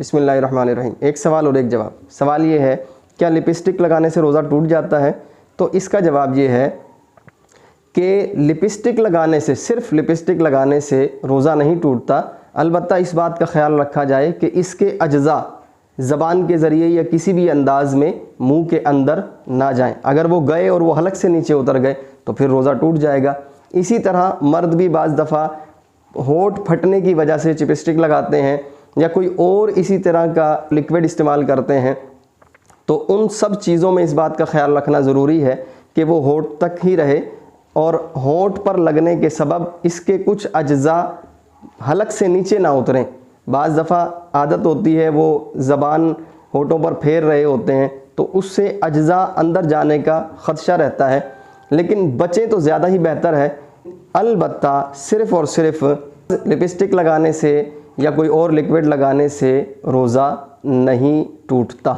बिस्मिल्लाहिर्रहमानिर्रहीम। एक सवाल और एक जवाब। सवाल ये है, क्या लिपस्टिक लगाने से रोज़ा टूट जाता है? तो इसका जवाब ये है कि लिपस्टिक लगाने से, सिर्फ लिपस्टिक लगाने से रोज़ा नहीं टूटता। अलबत्ता इस बात का ख्याल रखा जाए कि इसके अज्ज़ा ज़बान के ज़रिए या किसी भी अंदाज़ में मुंह के अंदर ना जाएं। अगर वो गए और वो हलक से नीचे उतर गए तो फिर रोज़ा टूट जाएगा। इसी तरह मर्द भी बाज़ दफ़ा होंठ फटने की वजह से लिपस्टिक लगाते हैं या कोई और इसी तरह का लिक्विड इस्तेमाल करते हैं, तो उन सब चीज़ों में इस बात का ख्याल रखना ज़रूरी है कि वो होंठ तक ही रहे और होंठ पर लगने के सबब इसके कुछ अज्ज़ा हलक से नीचे ना उतरें। बाज़ दफ़ा आदत होती है वो ज़बान होंठों पर फेर रहे होते हैं तो उससे अज्ज़ा अंदर जाने का ख़दशा रहता है, लेकिन बचें तो ज़्यादा ही बेहतर है। अलबत्ता सिर्फ़ और सिर्फ लिपस्टिक लगाने से या कोई और लिक्विड लगाने से रोज़ा नहीं टूटता।